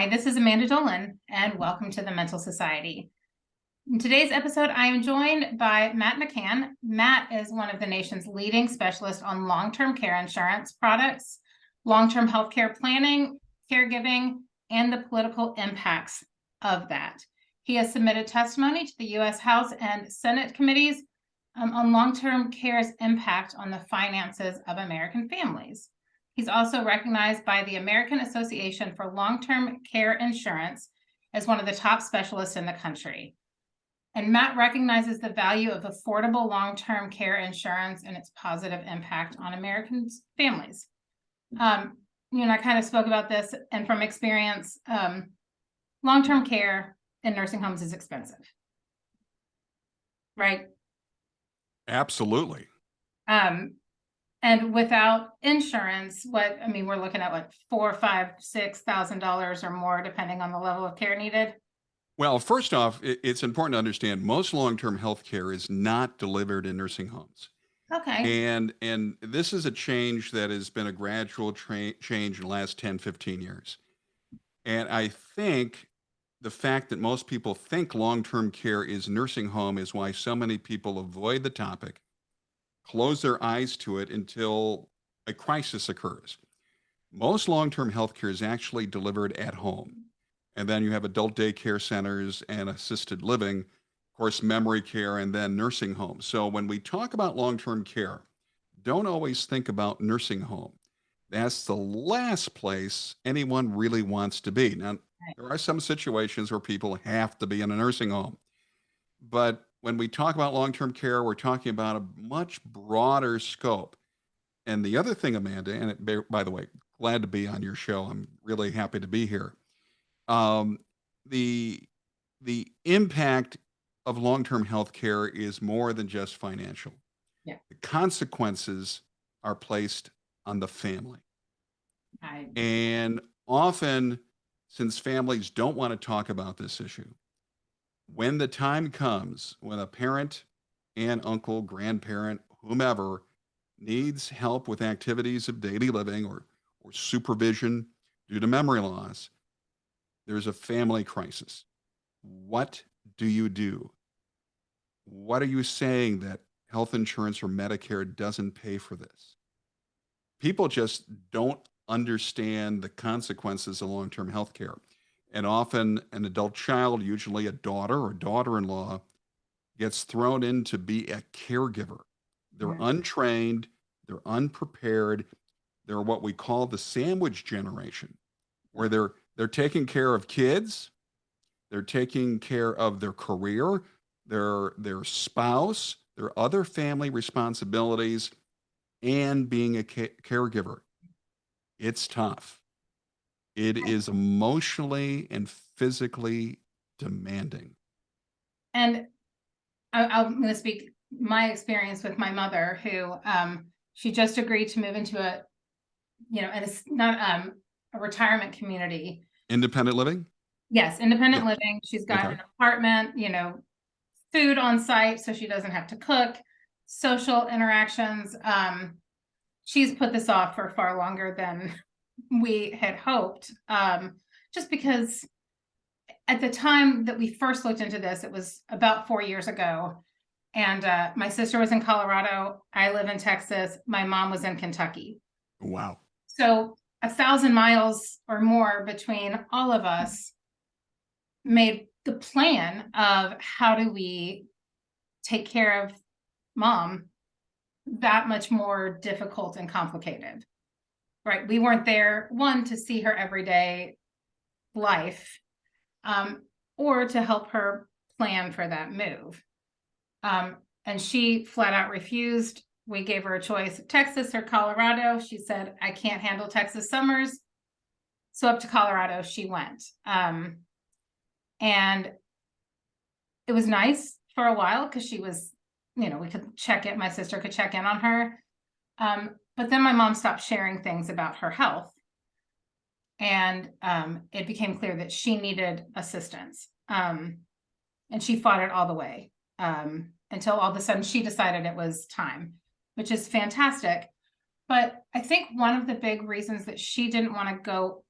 Hi, this is Amanda Dolan, and welcome to the Mental Society. In today's episode, I am joined by Matt McCann. Matt is one of the nation's leading specialists on long-term care insurance products, long-term healthcare planning, caregiving, and the political impacts of that. He has submitted testimony to the U.S. House and Senate committees on long-term care's impact on the finances of American families. He's also recognized by the American Association for Long-Term Care Insurance as one of the top specialists in the country. And Matt recognizes the value of affordable long-term care insurance and its positive impact on American families. I kind of spoke about this, and from experience, long-term care in nursing homes is expensive, right? Absolutely. And without insurance, we're looking at what, $4,000, $5,000, $6,000 or more, depending on the level of care needed. Well, first off, it's important to understand most long-term health care is not delivered in nursing homes. Okay. And this is a change that has been a gradual change in the last 10, 15 years. And I think the fact that most people think long-term care is nursing home is why so many people avoid the topic, close their eyes to it until a crisis occurs. Most long-term health care is actually delivered at home. And then you have adult daycare centers and assisted living, of course, memory care, and then nursing homes. So when we talk about long-term care, don't always think about nursing home. That's the last place anyone really wants to be. Now, there are some situations where people have to be in a nursing home. But when we talk about long-term care, we're talking about a much broader scope. And the other thing, Amanda, and by the way, glad to be on your show. I'm really happy to be here. Um, the the impact of long-term health care is more than just financial. Yeah. The consequences are placed on the family. And often, since families don't want to talk about this issue, when the time comes when a parent, aunt, uncle, grandparent, whomever needs help with activities of daily living or supervision due to memory loss, there's a family crisis. What do you do? What are you saying that health insurance or Medicare doesn't pay for this? People just don't understand the consequences of long-term health care. And often an adult child, usually a daughter or daughter-in-law, gets thrown in to be a caregiver. They're untrained, they're unprepared, they're what we call the sandwich generation, where they're taking care of kids, they're taking care of their career, their spouse, their other family responsibilities, and being a caregiver. It's tough. It is emotionally and physically demanding. And I'm going to speak my experience with my mother, who she just agreed to move into and it's not a retirement community. Independent living? Yes, independent Yeah. living. She's got Okay. an apartment, food on site, so she doesn't have to cook, social interactions. She's put this off for far longer than we had hoped, just because at the time that we first looked into this, it was about 4 years ago. And my sister was in Colorado. I live in Texas. My mom was in Kentucky. Wow. So 1,000 miles or more between all of us made the plan of how do we take care of mom that much more difficult and complicated, right? We weren't there, one, to see her everyday life, or to help her plan for that move. And she flat out refused. We gave her a choice, Texas or Colorado. She said, I can't handle Texas summers. So up to Colorado she went. And it was nice for a while because she was, we could my sister could check in on her. But then my mom stopped sharing things about her health. And it became clear that she needed assistance. And she fought it all the way until all of a sudden she decided it was time, which is fantastic. But I think one of the big reasons that she didn't want to go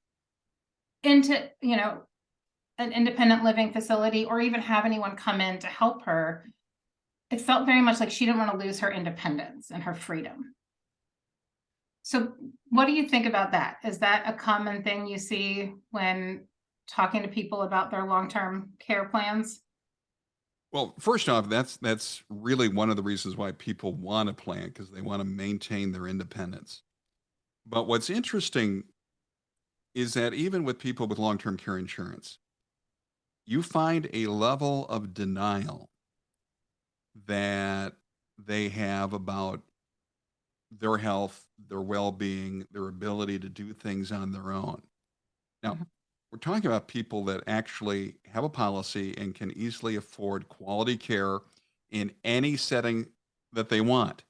into, an independent living facility or even have anyone come in to help her, it felt very much like she didn't want to lose her independence and her freedom. So what do you think about that? Is that a common thing you see when talking to people about their long-term care plans? Well, first off, that's really one of the reasons why people want a plan because they want to maintain their independence. But what's interesting is that even with people with long-term care insurance, you find a level of denial that they have about their health, their well-being, their ability to do things on their own. Now, Mhm. we're talking about people that actually have a policy and can easily afford quality care in any setting that they want.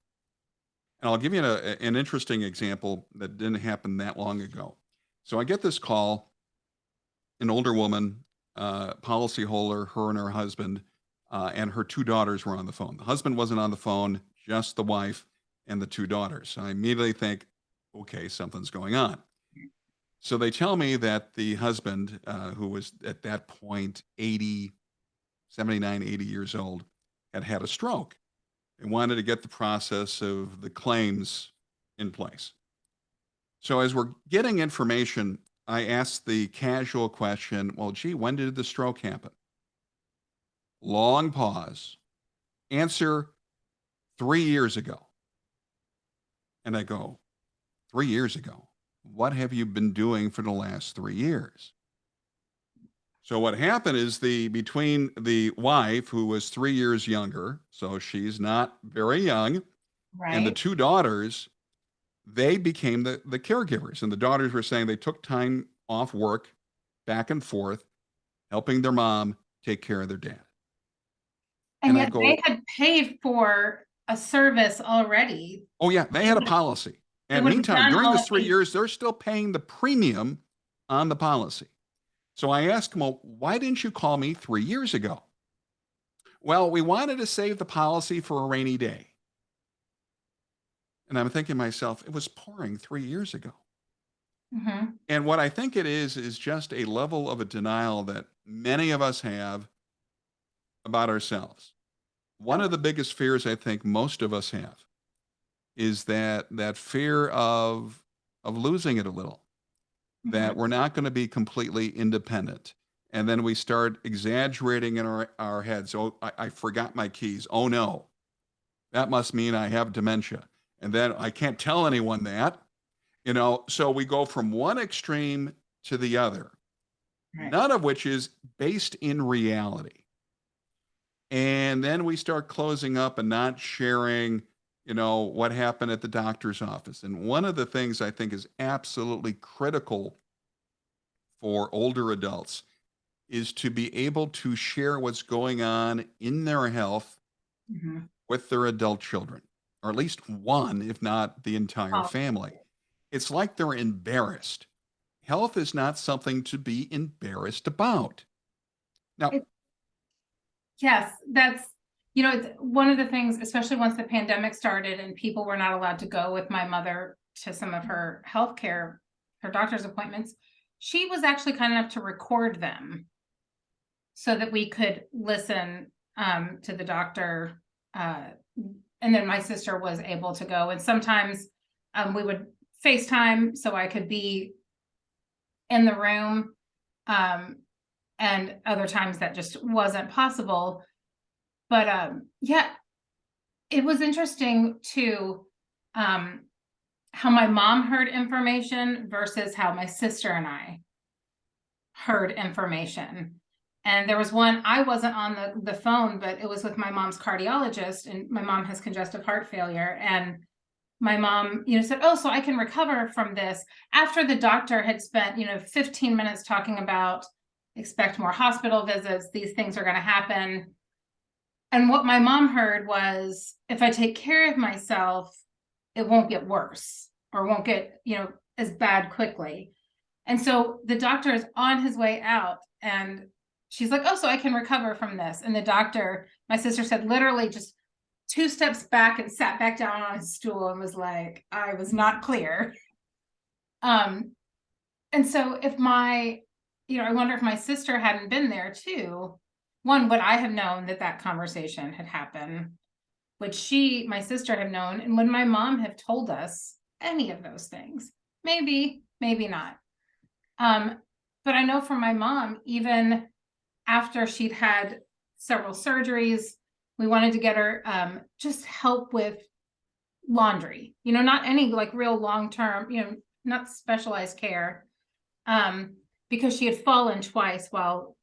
And I'll give you an interesting example that didn't happen that long ago. So I get this call, an older woman, policy holder, her and her husband, and her two daughters were on the phone. The husband wasn't on the phone, just the wife and the two daughters. So I immediately think, okay, something's going on. So they tell me that the husband, who was at that point 80, 79, 80 years old, had had a stroke and wanted to get the process of the claims in place. So as we're getting information, I asked the casual question, well, gee, when did the stroke happen? Long pause. Answer 3 years ago. And I go, 3 years ago? What have you been doing for the last 3 years? So what happened is between the wife, who was 3 years younger, so she's not very young, and the Right. two daughters, they became the caregivers. And the daughters were saying they took time off work, back and forth, helping their mom take care of their dad. And And I yet they go, had paid for a service already. oh yeah, they They had a would policy. they And would have meantime, done during all this of three these. years, they're still paying the premium on the policy. So I asked him, well, why didn't you call me 3 years ago? Well, we wanted to save the policy for a rainy day. And I'm thinking to myself, it was pouring 3 years ago. Mhm. And what I think it is just a level of a denial that many of us have about ourselves. One of the biggest fears I think most of us have is that fear of losing it a little, that Mhm. we're not going to be completely independent. And then we start exaggerating in our heads. Oh, I forgot my keys. Oh no, that must mean I have dementia. And then I can't tell anyone that, so we go from one extreme to the other, Right. none of which is based in reality. And then we start closing up and not sharing, what happened at the doctor's office. And one of the things I think is absolutely critical for older adults is to be able to share what's going on in their health Mhm. with their adult children, or at least one, if not the entire Oh, family. It's like they're embarrassed. Health is not something to be embarrassed about. Now, it yes, that's it's one of the things, especially once the pandemic started and people were not allowed to go with my mother to some of her healthcare, her doctor's appointments. She was actually kind enough to record them so that we could listen to the doctor. Uh, and then my sister was able to go. And sometimes we would FaceTime so I could be in the room. Um, and other times that just wasn't possible. But yeah, it was interesting too, how my mom heard information versus how my sister and I heard information. And there was one, I wasn't on the phone, but it was with my mom's cardiologist, and my mom has congestive heart failure. And my mom, said, oh, so I can recover from this, after the doctor had spent, 15 minutes talking about expect more hospital visits, these things are going to happen. And what my mom heard was, if I take care of myself, it won't get worse or won't get, as bad quickly. And so the doctor is on his way out, and she's like, oh, so I can recover from this. And the doctor, my sister said, literally just 2 steps back and sat back down on his stool and was like, I was not clear. And so if my I wonder if my sister hadn't been there too. One, would I have known that that conversation had happened? Would my sister have known? And would my mom have told us any of those things? Maybe, maybe not. But I know for my mom, even after she'd had several surgeries, we wanted to get her just help with laundry, not any like real long-term, not specialized care, because she had fallen twice while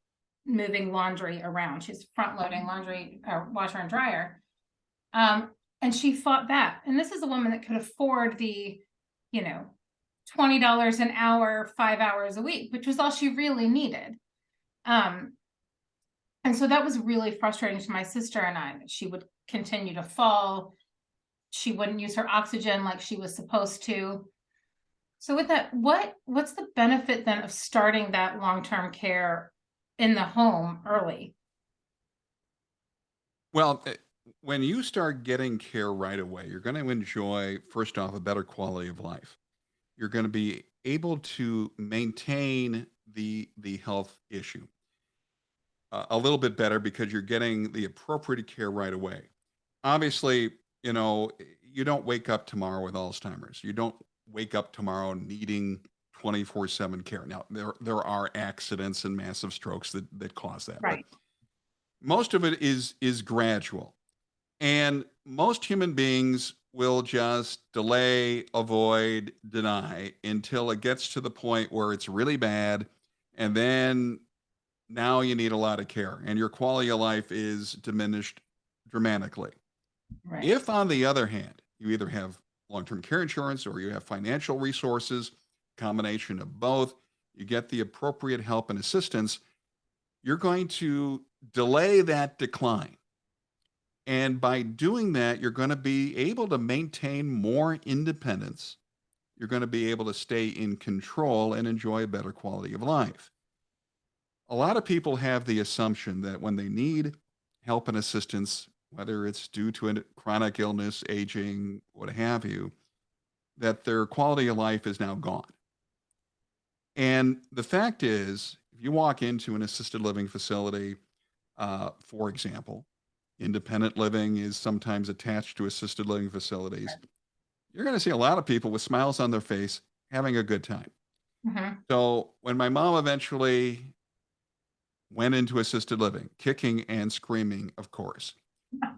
moving laundry around. She's front loading laundry, washer and dryer. And she fought that. And this is a woman that could afford the, $20 an hour, 5 hours a week, which was all she really needed. And so that was really frustrating to my sister and I, that she would continue to fall. She wouldn't use her oxygen like she was supposed to. So with that, what's the benefit then of starting that long-term care in the home early? Well, when you start getting care right away, you're going to enjoy, first off, a better quality of life. You're going to be able to maintain the health issue a little bit better because you're getting the appropriate care right away. Obviously, you don't wake up tomorrow with Alzheimer's. You don't wake up tomorrow needing 24/7 care. Now, there are accidents and massive strokes that cause that, but Right. most of it is gradual. And most human beings will just delay, avoid, deny until it gets to the point where it's really bad. And then now you need a lot of care and your quality of life is diminished dramatically. Right. If, on the other hand, you either have long term care insurance or you have financial resources, combination of both, you get the appropriate help and assistance, you're going to delay that decline. And by doing that, you're going to be able to maintain more independence. You're going to be able to stay in control and enjoy a better quality of life. A lot of people have the assumption that when they need help and assistance, whether it's due to a chronic illness, aging, what have you, that their quality of life is now gone. And the fact is, if you walk into an assisted living facility, for example, independent living is sometimes attached to assisted living facilities. You're going to see a lot of people with smiles on their face having a good time. Mm-hmm. So when my mom eventually went into assisted living, kicking and screaming, of course,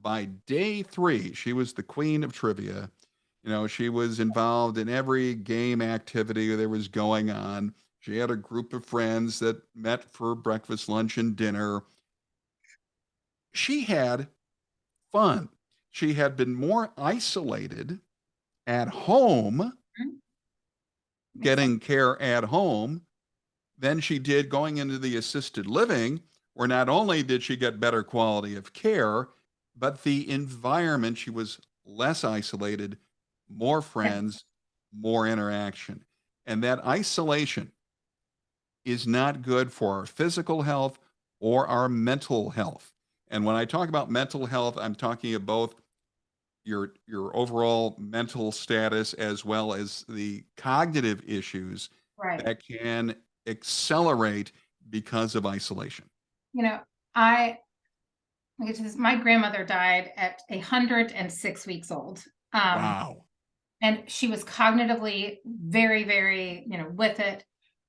by day 3, she was the queen of trivia. She was involved in every game activity there was going on. She had a group of friends that met for breakfast, lunch, and dinner. She had fun. She had been more isolated at home, getting care at home, than she did going into the assisted living, where not only did she get better quality of care, but the environment, she was less isolated, more friends, more interaction. And that isolation is not good for our physical health or our mental health. And when I talk about mental health, I'm talking about both your overall mental status as well as the cognitive issues Right. that can accelerate because of isolation. I my grandmother died at 106 weeks old. Wow. And she was cognitively very, very, with it.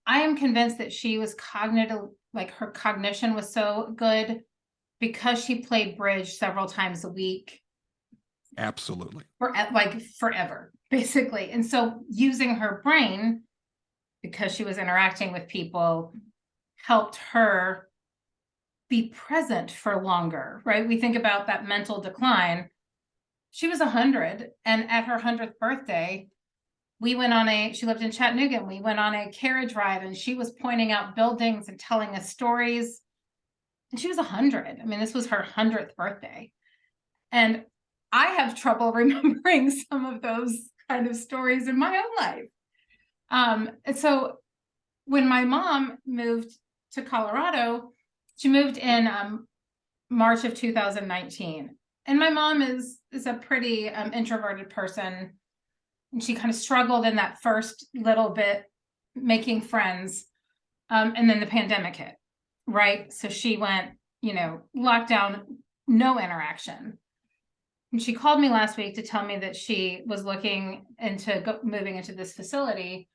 I am convinced that she was like her cognition was so good because she played bridge several times a week Absolutely. for like forever, basically. And so using her brain, because she was interacting with people, helped her be present for longer, right? We think about that mental decline. She was 100, and at her 100th birthday, she lived in Chattanooga, and we went on a carriage ride, and she was pointing out buildings and telling us stories. And she was 100. I mean, this was her 100th birthday. And I have trouble remembering some of those kind of stories in my own life. And so when my mom moved to Colorado, she moved in March of 2019. And my mom is a pretty introverted person. And she kind of struggled in that first little bit making friends. And then the pandemic hit, right? So she went, lockdown, no interaction. And she called me last week to tell me that she was looking into moving into this facility.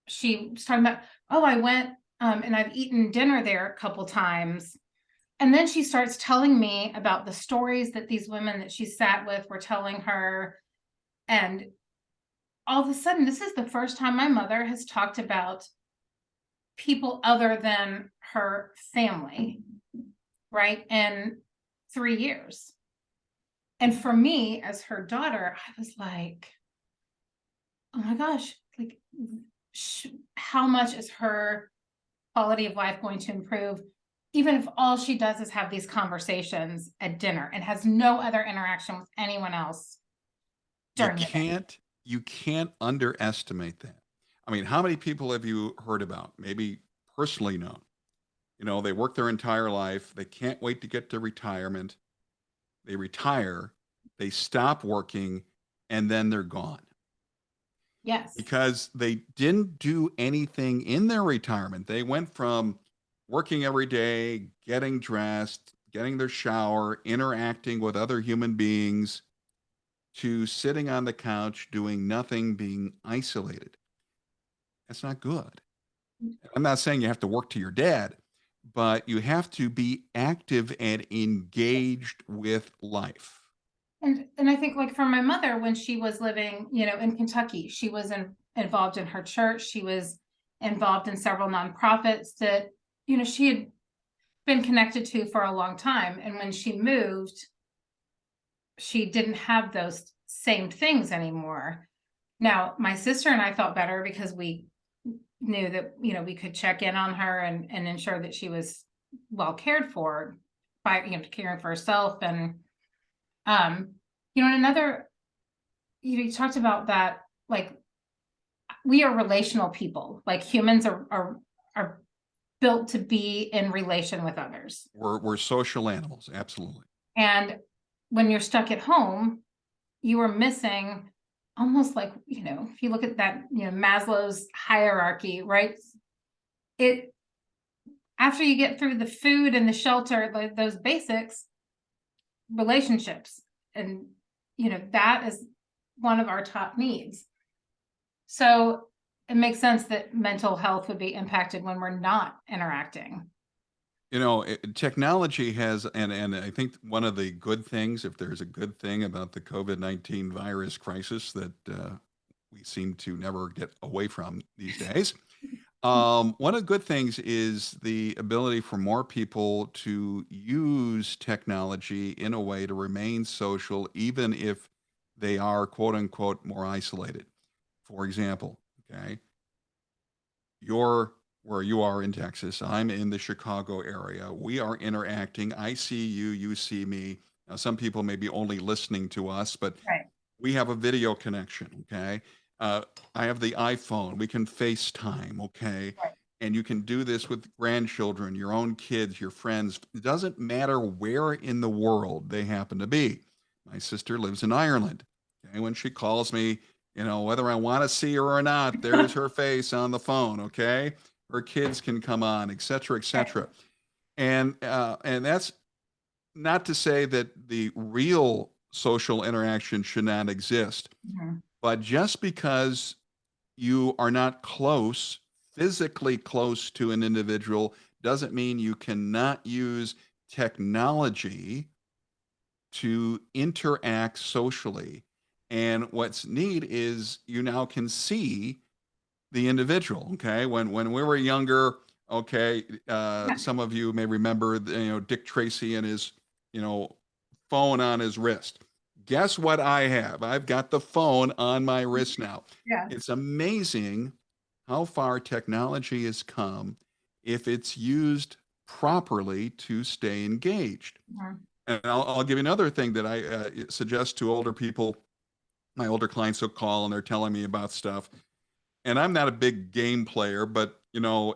She was talking about, oh, I went and I've eaten dinner there a couple times. And then she starts telling me about the stories that these women that she sat with were telling her. And all of a sudden, this is the first time my mother has talked about people other than her family, right? In 3 years. And for me, as her daughter, I was like, oh my gosh, like, how much is her quality of life going to improve, even if all she does is have these conversations at dinner and has no other interaction with anyone else You during the day? can't underestimate that. I mean, how many people have you heard about, maybe personally known? They work their entire life. They can't wait to get to retirement. They retire, they stop working, and then they're gone Yes. because they didn't do anything in their retirement. They went from working every day, getting dressed, getting their shower, interacting with other human beings, to sitting on the couch doing nothing, being isolated. That's not good. I'm not saying you have to work to your dead, but you have to be active and engaged with life. And I think, like, for my mother, when she was living, in Kentucky, she was involved in her church. She was involved in several nonprofits that, she had been connected to for a long time. And when she moved, she didn't have those same things anymore. Now, my sister and I felt better because we knew that, we could check in on her and ensure that she was well cared for by, caring for herself. And, and another, you talked about that, like, we are relational people, like humans are built to be in relation with others. We're social animals, absolutely. And when you're stuck at home, you are missing, almost like, if you look at that, Maslow's hierarchy, right? It After you get through the food and the shelter, like those basics, relationships, and that is one of our top needs. So it makes sense that mental health would be impacted when we're not interacting. Technology has, and I think one of the good things, if there's a good thing about the COVID-19 virus crisis that we seem to never get away from these days, one of the good things is the ability for more people to use technology in a way to remain social, even if they are quote unquote more isolated. For example, okay, you're where you are in Texas. I'm in the Chicago area. We are interacting. I see you, you see me. Now, some people may be only listening to us, but Right. we have a video connection. Okay. Uh, I have the iPhone. We can FaceTime. Okay. Right. And you can do this with grandchildren, your own kids, your friends. It doesn't matter where in the world they happen to be. My sister lives in Ireland. Okay. When she calls me, whether I want to see her or not, there's her face on the phone. Okay. Her kids can come on, et cetera, et Right. cetera. And that's not to say that the real social interaction should not exist, Mhm. but just because you are not close, physically close to an individual, doesn't mean you cannot use technology to interact socially. And what's neat is you now can see the individual. Okay, when we were younger, okay, Yeah. some of you may remember, Dick Tracy and his, you know, phone on his wrist. Guess what I have? I've got the phone on my wrist now. Yeah. It's amazing how far technology has come if it's used properly to stay engaged. Mhm. And I'll give you another thing that I suggest to older people. My older clients will call and they're telling me about stuff, and I'm not a big game player, but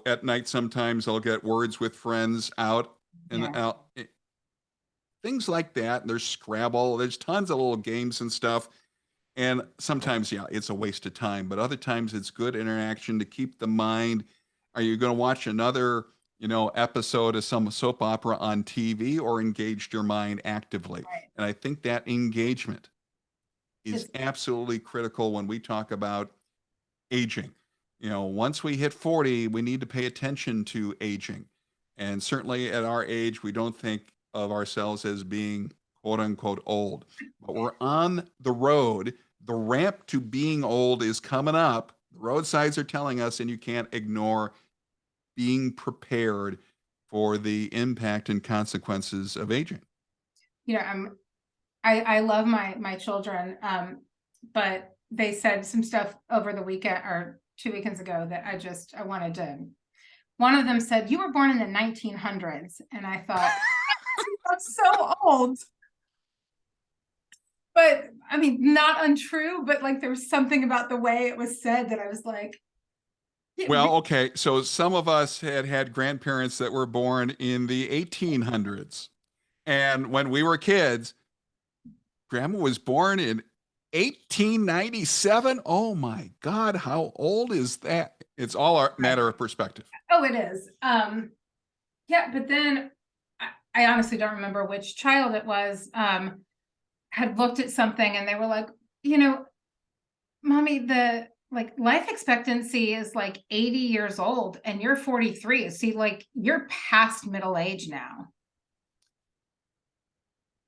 at night sometimes I'll get words with friends out and Yeah. out, things like that. There's Scrabble. There's tons of little games and stuff. And sometimes, yeah, it's a waste of time, but other times it's good interaction to keep the mind. Are you going to watch another, episode of some soap opera on TV or engaged your mind actively? Right. And I think that engagement is It's, absolutely critical when we talk about aging. Once we hit 40, we need to pay attention to aging. And certainly at our age, we don't think of ourselves as being quote unquote old, but we're on the road. The ramp to being old is coming up. The roadsides are telling us, and you can't ignore being prepared for the impact and consequences of aging. I love my children, but they said some stuff over the weekend or 2 weekends ago that I wanted to. One of them said, "You were born in the 1900s," and I thought, "That's so old." But I mean, not untrue, but like there was something about the way it was said that I was like, Well, okay. So some of us had grandparents that were born in the 1800s. And when we were kids, grandma was born in 1897. Oh my God, how old is that? It's all a matter of perspective. Oh, it is. Yeah, but then I honestly don't remember which child it was, had looked at something and they were like, Mommy, the like life expectancy is like 80 years old and you're 43. See, like you're past middle age now.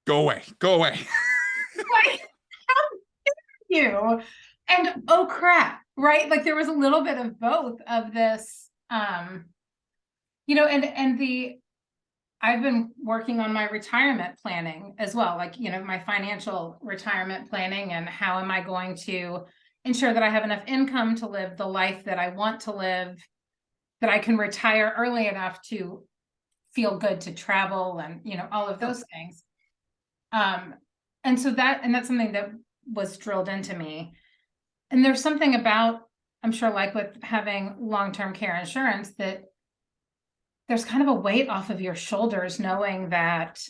Go away. Go away. Like, how dare you? And oh crap, right? Like there was a little bit of both of this, and the I've been working on my retirement planning as well, like, my financial retirement planning and how am I going to ensure that I have enough income to live the life that I want to live, that I can retire early enough to feel good to travel and, all of those things. And so that's something that was drilled into me. And there's something about, I'm sure, like with having long-term care insurance, that there's kind of a weight off of your shoulders knowing that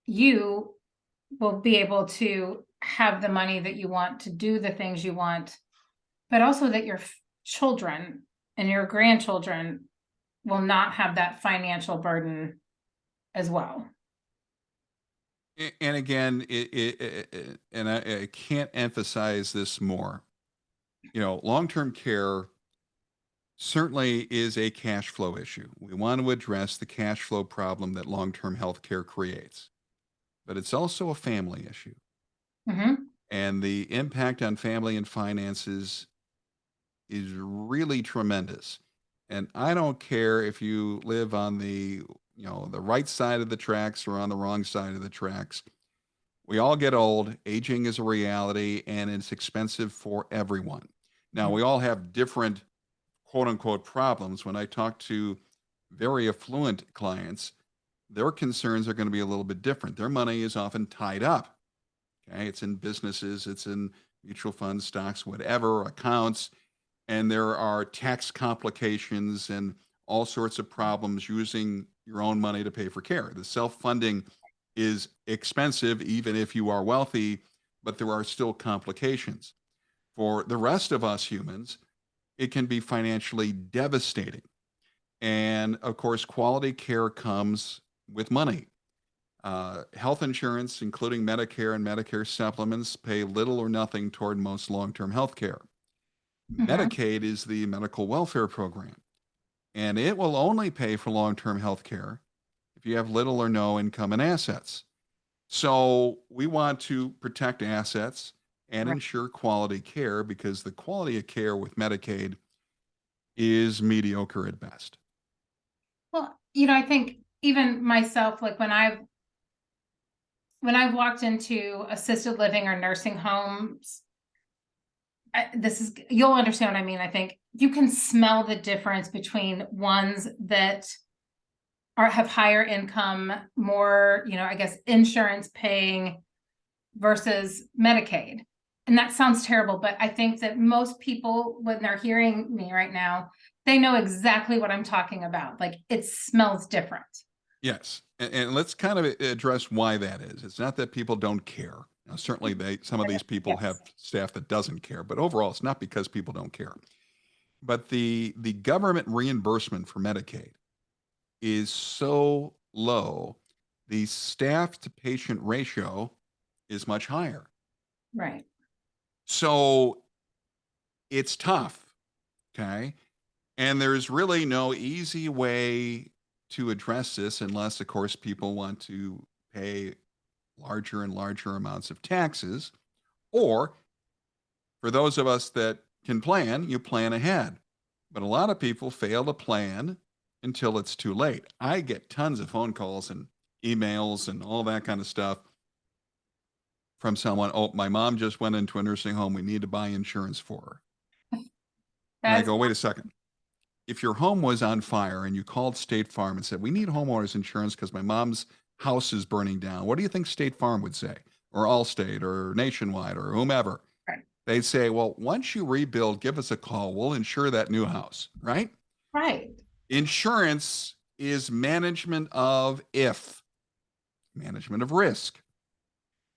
you will be able to have the money that you want to do the things you want, but also that your children and your grandchildren will not have that financial burden as well. And again, and I can't emphasize this more. Long-term care certainly is a cash flow issue. We want to address the cash flow problem that long-term health care creates, but it's also a family issue. Mm-hmm. And the impact on family and finances is really tremendous. And I don't care if you live on the right side of the tracks or on the wrong side of the tracks. We all get old. Aging is a reality and it's expensive for everyone. Now, we all have different quote unquote problems. When I talk to very affluent clients, their concerns are going to be a little bit different. Their money is often tied up. Okay. It's in businesses, it's in mutual funds, stocks, whatever, accounts. And there are tax complications and all sorts of problems using your own money to pay for care. The self funding is expensive, even if you are wealthy, but there are still complications. For the rest of us humans, it can be financially devastating. And of course, quality care comes with money. Health insurance, including Medicare and Medicare supplements, pay little or nothing toward most long term health care. Mm-hmm. Medicaid is the medical welfare program, and it will only pay for long term health care if you have little or no income and assets. So we want to protect assets and Right. ensure quality care because the quality of care with Medicaid is mediocre at best. Well, I think even myself, like when I've walked into assisted living or nursing homes, you'll understand what I mean. I think you can smell the difference between ones that have higher income, more, I guess, insurance paying versus Medicaid. And that sounds terrible, but I think that most people, when they're hearing me right now, they know exactly what I'm talking about. Like it smells different. Yes. And let's kind of address why that is. It's not that people don't care. Now, certainly some of these people have Yes. staff that doesn't care, but overall, it's not because people don't care. But the government reimbursement for Medicaid is so low, the staff to patient ratio is much higher. Right. So it's tough. Okay. And there's really no easy way to address this unless, of course, people want to pay larger and larger amounts of taxes. Or for those of us that can plan, you plan ahead. But a lot of people fail to plan until it's too late. I get tons of phone calls and emails and all that kind of stuff from someone. Oh, my mom just went into a nursing home. We need to buy insurance for her. And I That's go, wait a second. If your home was on fire and you called State Farm and said, we need homeowners insurance because my mom's house is burning down, what do you think State Farm would say? Or Allstate or Nationwide or whomever? right. They'd say, well, once you rebuild, give us a call. We'll insure that new house, right? Right. Insurance is management of management of risk.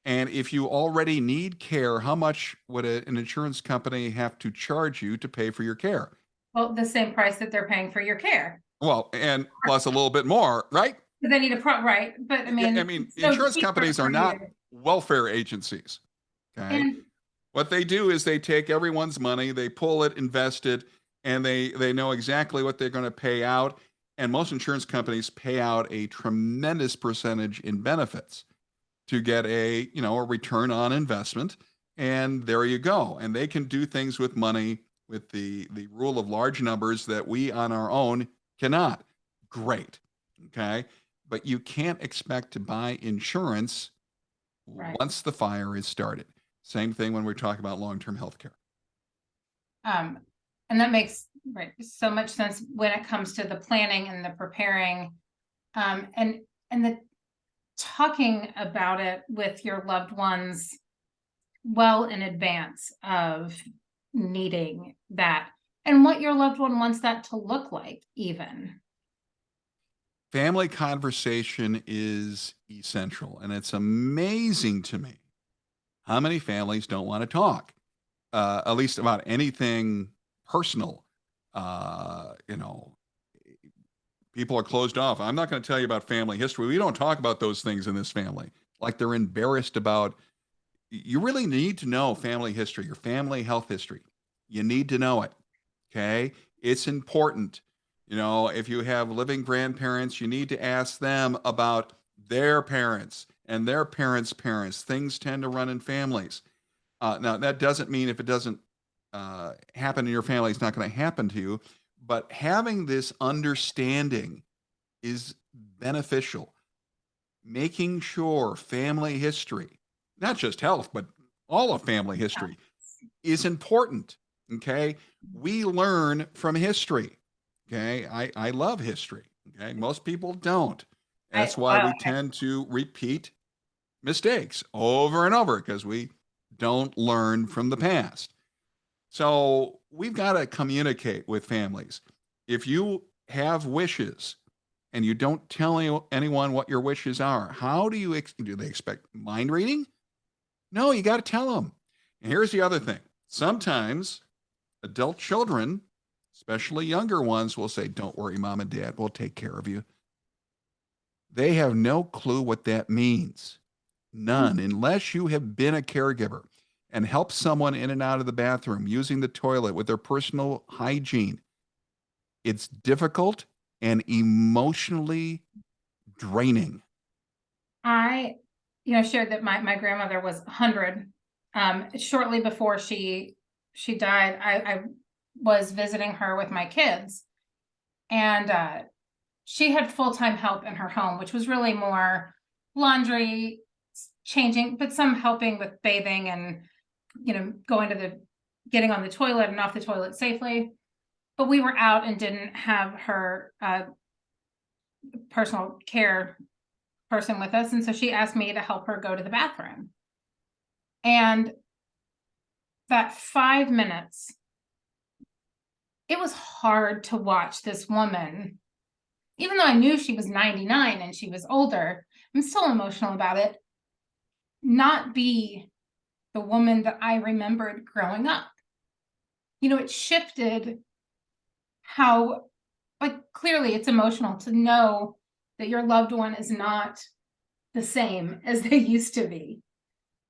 And if you already need care, how much would an insurance company have to charge you to pay for your care? Well, the same price that they're paying for your care. Well, and plus a little bit more, right? They need a right. But I Yeah, I mean, mean, it's so insurance cheaper companies are for you. not welfare agencies. Okay. And What they do is they take everyone's money, they pull it, invest it, and they know exactly what they're going to pay out. And most insurance companies pay out a tremendous percentage in benefits to get a return on investment. And there you go. And they can do things with money with the rule of large numbers that we on our own cannot. Great. Okay. But you can't expect to buy insurance right. once the fire is started. Same thing when we're talking about long-term health care. And that makes so much sense when it comes to the planning and the preparing, and the talking about it with your loved ones well in advance of needing that, and what your loved one wants that to look like even. Family conversation is essential, and it's amazing to me how many families don't want to talk, at least about anything personal. You know, people are closed off. I'm not going to tell you about family history. We don't talk about those things in this family. Like they're embarrassed about. You really need to know family history, your family health history. You need to know it. Okay. It's important. If you have living grandparents, you need to ask them about their parents and their parents' parents. Things tend to run in families. Now, that doesn't mean if it doesn't happen in your family, it's not going to happen to you. But having this understanding is beneficial. Making sure family history, not just health, but all of family history, is important. Okay. We learn from history. Okay. I love history. Okay. Most people don't. That's why we tend to repeat mistakes over and over because we don't learn from the past. So we've got to communicate with families. If you have wishes and you don't tell anyone what your wishes are, how do they expect mind reading? No, you got to tell them. And here's the other thing. Sometimes adult children, especially younger ones, will say, don't worry, mom and dad, we'll take care of you. They have no clue what that means. None, unless you have been a caregiver and helped someone in and out of the bathroom using the toilet with their personal hygiene. It's difficult and emotionally draining. I shared that my grandmother was 100. Shortly before she died, I was visiting her with my kids, and she had full-time help in her home, which was really more laundry, changing, but some helping with bathing and getting on the toilet and off the toilet safely. But we were out and didn't have her personal care person with us, and so she asked me to help her go to the bathroom. And that 5 minutes, it was hard to watch this woman, even though I knew she was 99 and she was older. I'm still emotional about it. not be the woman that I remembered growing up. It shifted how, like, clearly it's emotional to know that your loved one is not the same as they used to be.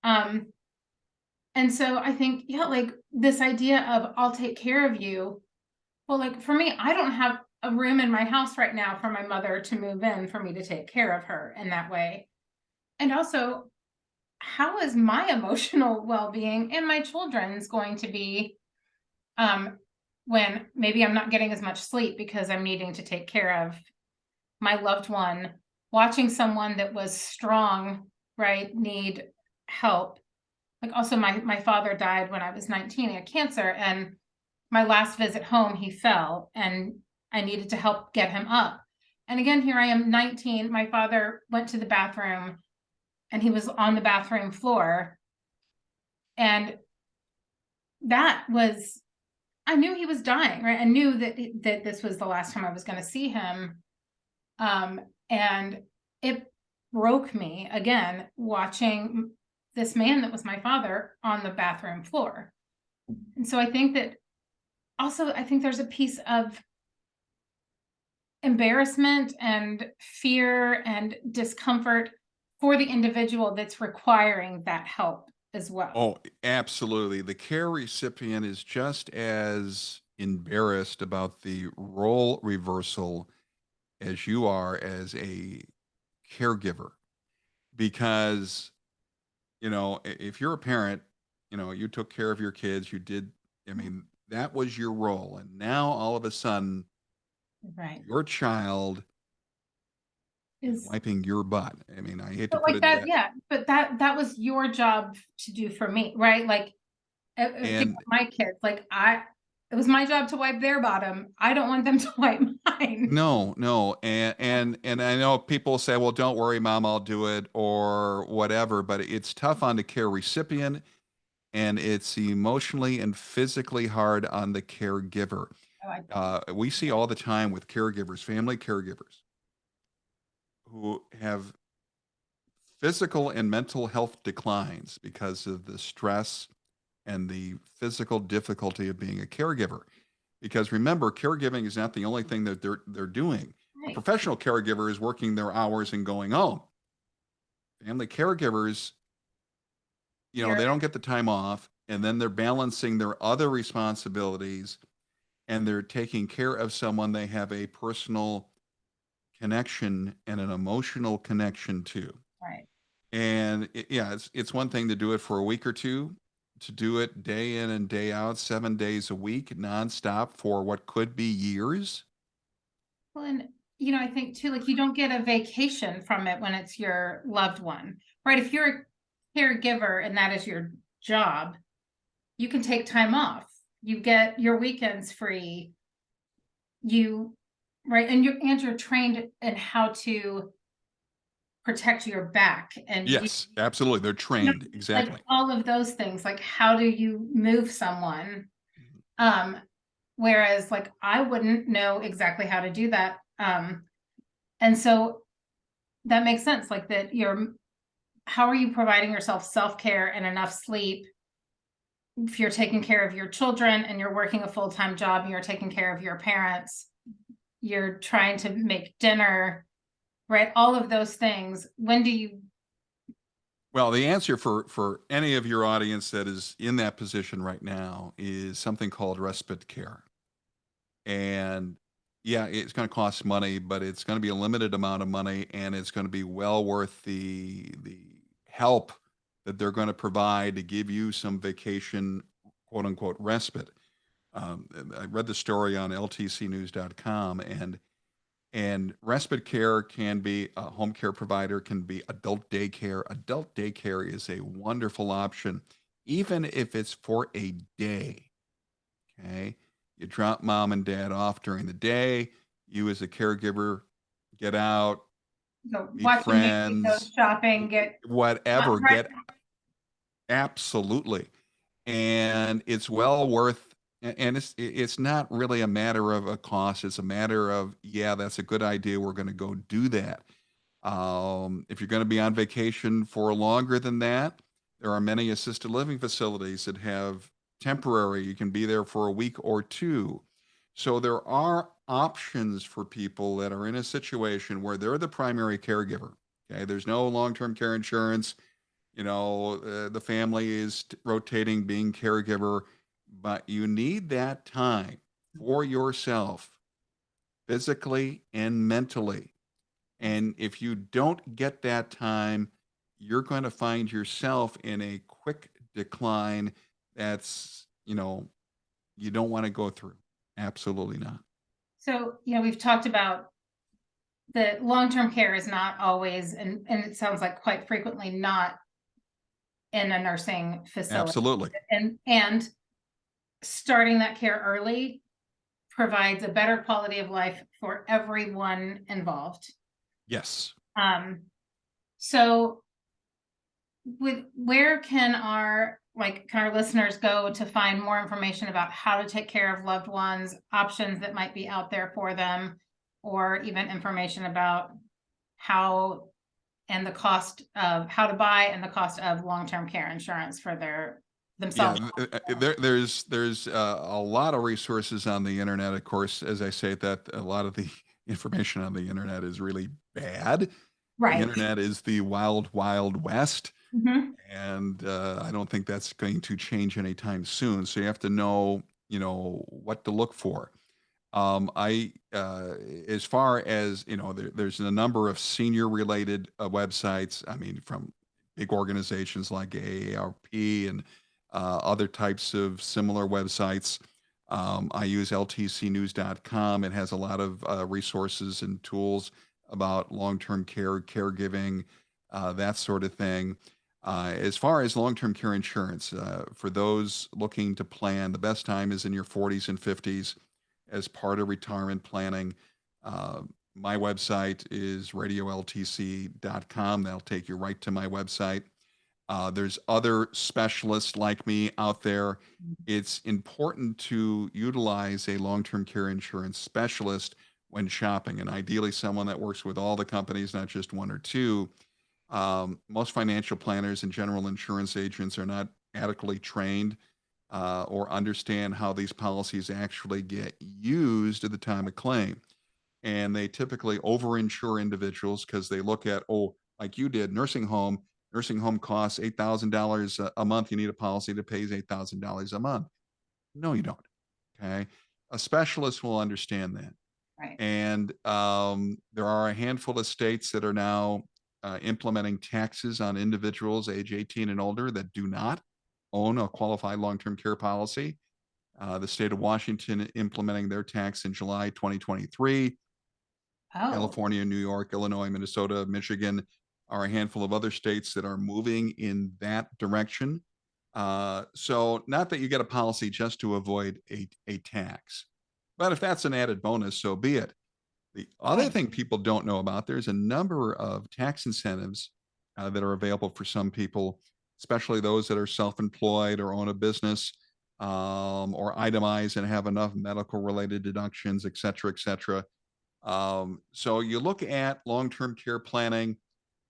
And so I think, yeah, like this idea of I'll take care of you. Well, like for me, I don't have a room in my house right now for my mother to move in for me to take care of her in that way. And also, how is my emotional well-being and my children's going to be when maybe I'm not getting as much sleep because I'm needing to take care of my loved one, watching someone that was strong, right, need help. Like also my father died when I was 19 of cancer, and my last visit home he fell and I needed to help get him up. And again, here I am 19, my father went to the bathroom and he was on the bathroom floor, and that was, I knew he was dying, right? I knew that this was the last time I was going to see him. And it broke me again watching this man that was my father on the bathroom floor. And so I think that also, I think there's a piece of embarrassment and fear and discomfort for the individual that's requiring that help as well. Oh, absolutely. The care recipient is just as embarrassed about the role reversal as you are as a caregiver, because if you're a parent, you took care of your kids, you did, I mean, that was your role, and now all of a sudden Right. your child is Is wiping your butt. I mean, I hate to But put like it that, that. yeah, but that was your job to do for me, right? Like, think And of my kids, like it was my job to wipe their bottom. I don't want them to wipe mine. no, no, and I know people say, "Well, don't worry, mom, I'll do it," or whatever, but it's tough on the care recipient, and it's emotionally and physically hard on the caregiver. Oh, I We see all the time with caregivers, family caregivers, who have physical and mental health declines because of the stress and the physical difficulty of being a caregiver. Because remember, caregiving is not the only thing that they're doing. A right. professional caregiver is working their hours and going home. Family caregivers, You're they don't get the time off, and then they're balancing their other responsibilities, and they're taking care of someone they have a personal connection and an emotional connection to. right. And yeah, it's one thing to do it for a week or two, to do it day in and day out, 7 days a week, nonstop for what could be years. Well, and I think too, like you don't get a vacation from it when it's your loved one, right? If you're a caregiver and that is your job, you can take time off. You get your weekends free. You, right, and you're trained in how to protect your back and Yes, absolutely. They're you know, trained. like Exactly. all of those things. Like how do you move someone? Mhm. Um, whereas like I wouldn't know exactly how to do that. And so that makes sense. Like that how are you providing yourself self-care and enough sleep if you're taking care of your children and you're working a full-time job and you're taking care of your parents, you're trying to make dinner, right? All of those things. When do you Well, the answer for any of your audience that is in that position right now is something called respite care. And yeah, it's going to cost money, but it's going to be a limited amount of money, and it's going to be well worth the help that they're going to provide to give you some vacation, quote unquote, respite. I read the story on LTCnews.com, and respite care can be a home care provider, can be adult daycare. Adult daycare is a wonderful option, even if it's for a day. Okay. You drop mom and dad off during the day. You, as a caregiver, get out, meet watch a movie, go friends, shopping, get whatever, right, get absolutely. And it's well worth, and it's not really a matter of a cost. It's a matter of, yeah, that's a good idea. We're going to go do that. If you're going to be on vacation for longer than that, there are many assisted living facilities that have temporary, you can be there for a week or two. So there are options for people that are in a situation where they're the primary caregiver. Okay. There's no long term care insurance. The family is rotating being caregiver, but you need that time for yourself physically and mentally. And if you don't get that time, you're going to find yourself in a quick decline that's, you don't want to go through. Absolutely not. So, we've talked about the long-term care is not always, and it sounds like quite frequently not in a nursing facility. Absolutely. And starting that care early provides a better quality of life for everyone involved. Yes. So where can our listeners go to find more information about how to take care of loved ones, options that might be out there for them, or even information about how and the cost of how to buy and the cost of long-term care insurance for themselves? There's a lot of resources on the internet. Of course, as I say, that a lot of the information on the internet is really bad. The Right. internet is the wild, wild west. Mm-hmm. And I don't think that's going to change anytime soon. So you have to know, what to look for. As far as there's a number of senior related websites. I mean, from big organizations like AARP and other types of similar websites. I use LTCnews.com. It has a lot of resources and tools about long-term care, caregiving, that sort of thing. As far as long-term care insurance, for those looking to plan, the best time is in your 40s and 50s as part of retirement planning. Uh, my website is radioltc.com. That'll take you right to my website. There's other specialists like me out there. It's important to utilize a long-term care insurance specialist when shopping, and ideally someone that works with all the companies, not just one or two. Most financial planners and general insurance agents are not adequately trained or understand how these policies actually get used at the time of claim. And they typically overinsure individuals because they look at, oh, like you did, nursing home. Nursing home costs $8,000 a month. You need a policy that pays $8,000 a month. No, you don't. Okay. A specialist will understand that. Right. And there are a handful of states that are now implementing taxes on individuals age 18 and older that do not own a qualified long-term care policy. The state of Washington implementing their tax in July 2023. Oh, California, New York, Illinois, Minnesota, Michigan are a handful of other states that are moving in that direction. So not that you get a policy just to avoid a tax, but if that's an added bonus, so be it. The other right. thing people don't know about, there's a number of tax incentives that are available for some people, especially those that are self-employed or own a business, or itemize and have enough medical related deductions, et cetera, et cetera. So you look at long-term care planning,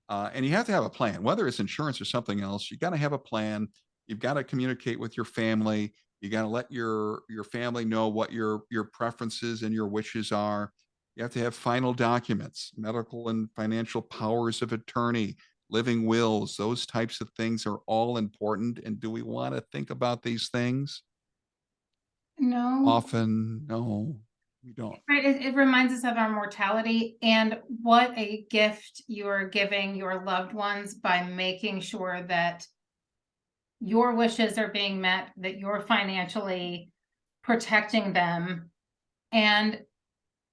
and you have to have a plan, whether it's insurance or something else. You got to have a plan. You've got to communicate with your family. You got to let your family know what your preferences and your wishes are. You have to have final documents, medical and financial powers of attorney, living wills. Those types of things are all important. And do we want to think about these things? No. Often, no, we don't. Right. It reminds us of our mortality and what a gift you are giving your loved ones by making sure that your wishes are being met, that you're financially protecting them, and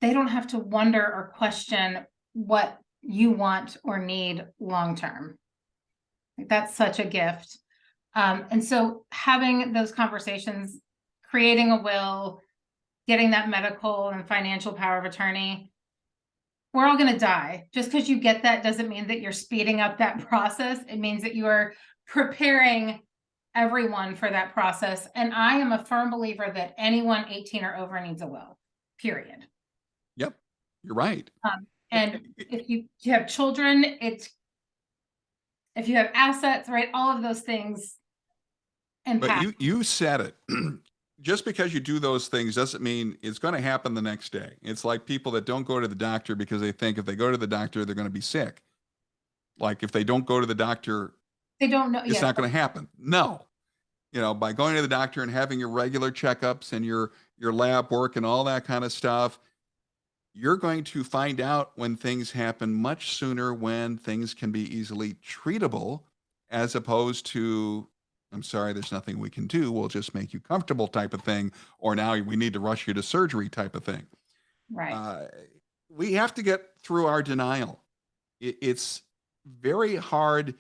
they don't have to wonder or question what you want or need long term. That's such a gift. And so having those conversations, creating a will, getting that medical and financial power of attorney, we're all going to die. Just because you get that doesn't mean that you're speeding up that process. It means that you are preparing everyone for that process. And I am a firm believer that anyone 18 or over needs a will, period. Yep, you're right. And if you have children, if you have assets, right, all of those things impact. But you said it. Just because you do those things doesn't mean it's going to happen the next day. It's like people that don't go to the doctor because they think if they go to the doctor, they're going to be sick. Like if they don't go to the doctor, They don't know. it's not going to happen. No. By going to the doctor and having your regular checkups and your lab work and all that kind of stuff, you're going to find out when things happen much sooner, when things can be easily treatable, as opposed to, I'm sorry, there's nothing we can do. We'll just make you comfortable type of thing. Or now we need to rush you to surgery type of thing. Right. We have to get through our denial. It's very hard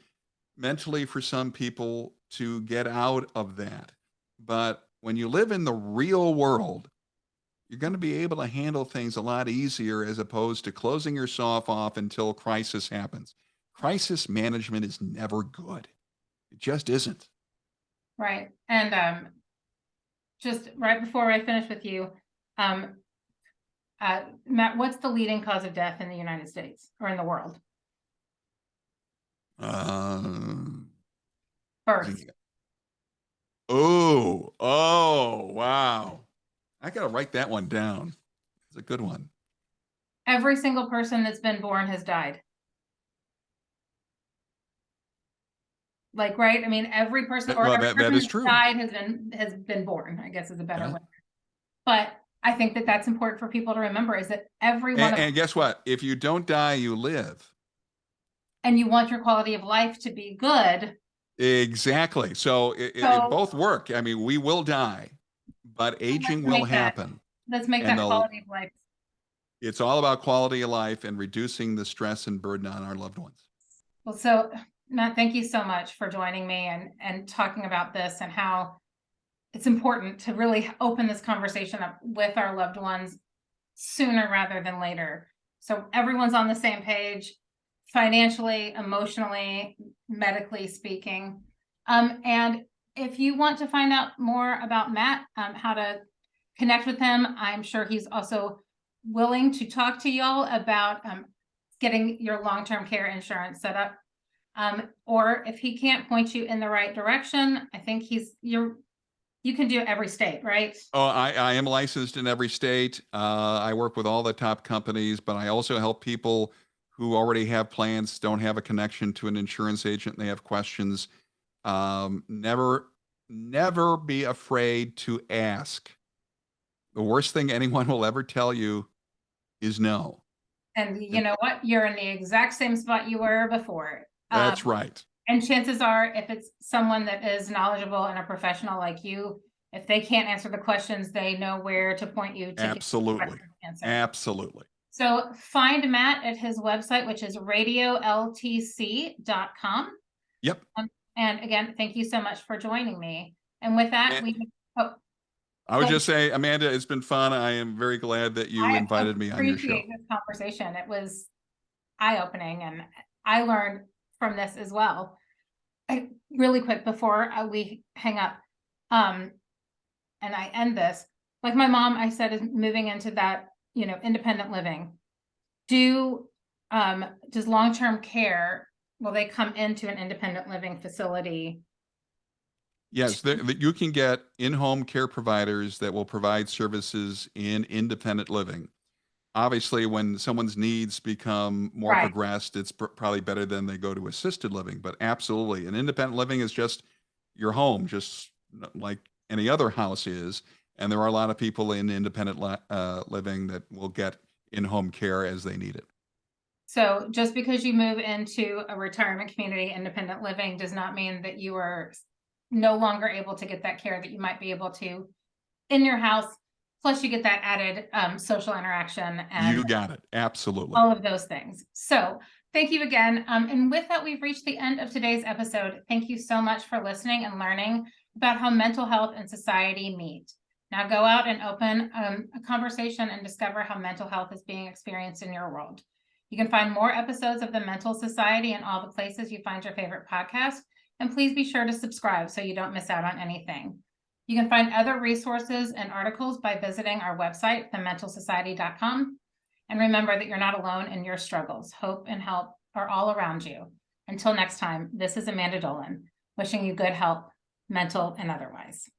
mentally for some people to get out of that. But when you live in the real world, you're going to be able to handle things a lot easier as opposed to closing yourself off until crisis happens. Crisis management is never good. It just isn't. Right. And just right before I finish with you, Matt, what's the leading cause of death in the United States or in the world? Birth. Oh, wow. I got to write that one down. It's a good one. Every single person that's been born has died. Like, right? I mean, every person or every person that's died has been born, I guess is a better way. But I think that's important for people to remember is that everyone. And guess what? If you don't die, you live. And you want your quality of life to be good. Exactly. So it both work. I mean, we will die, but aging will happen. Let's make that quality of life. It's all about quality of life and reducing the stress and burden on our loved ones. Well, so Matt, thank you so much for joining me and talking about this and how it's important to really open this conversation up with our loved ones sooner rather than later. So everyone's on the same page, financially, emotionally, medically speaking. And if you want to find out more about Matt, how to connect with him, I'm sure he's also willing to talk to y'all about getting your long-term care insurance set up. Or if he can't point you in the right direction, I think you can do every state, right? Oh, I am licensed in every state. I work with all the top companies, but I also help people who already have plans, don't have a connection to an insurance agent, and they have questions. Never be afraid to ask. The worst thing anyone will ever tell you is no. And you know what? You're in the exact same spot you were before. That's right. And chances are, if it's someone that is knowledgeable and a professional like you, if they can't answer the questions, they know where to point you to. Absolutely. Absolutely. So find Matt at his website, which is AALTCI.com. Yep. And again, thank you so much for joining me. And with that, I would just say, Amanda, it's been fun. I am very glad that you invited me on your show. I appreciate this conversation. It was eye-opening, and I learned from this as well. Really quick before we hang up, and I end this, like my mom, I said, is moving into that, independent living. Does long-term care, will they come into an independent living facility? Yes, you can get in-home care providers that will provide services in independent living. Obviously, when someone's needs become more progressed, it's probably better than they go to assisted living. But absolutely, an independent living is just your home, just like any other house is. And there are a lot of people in independent living that will get in-home care as they need it. So just because you move into a retirement community, independent living, does not mean that you are no longer able to get that care that you might be able to in your house. Plus you get that added social interaction. And you got it. Absolutely. All of those things. So thank you again. And with that, we've reached the end of today's episode. Thank you so much for listening and learning about how mental health and society meet. Now go out and open a conversation and discover how mental health is being experienced in your world. You can find more episodes of the Mental Society in all the places you find your favorite podcast. And please be sure to subscribe so you don't miss out on anything. You can find other resources and articles by visiting our website, thementalsociety.com. And remember that you're not alone in your struggles. Hope and help are all around you. Until next time, this is Amanda Dolan, wishing you good health, mental and otherwise.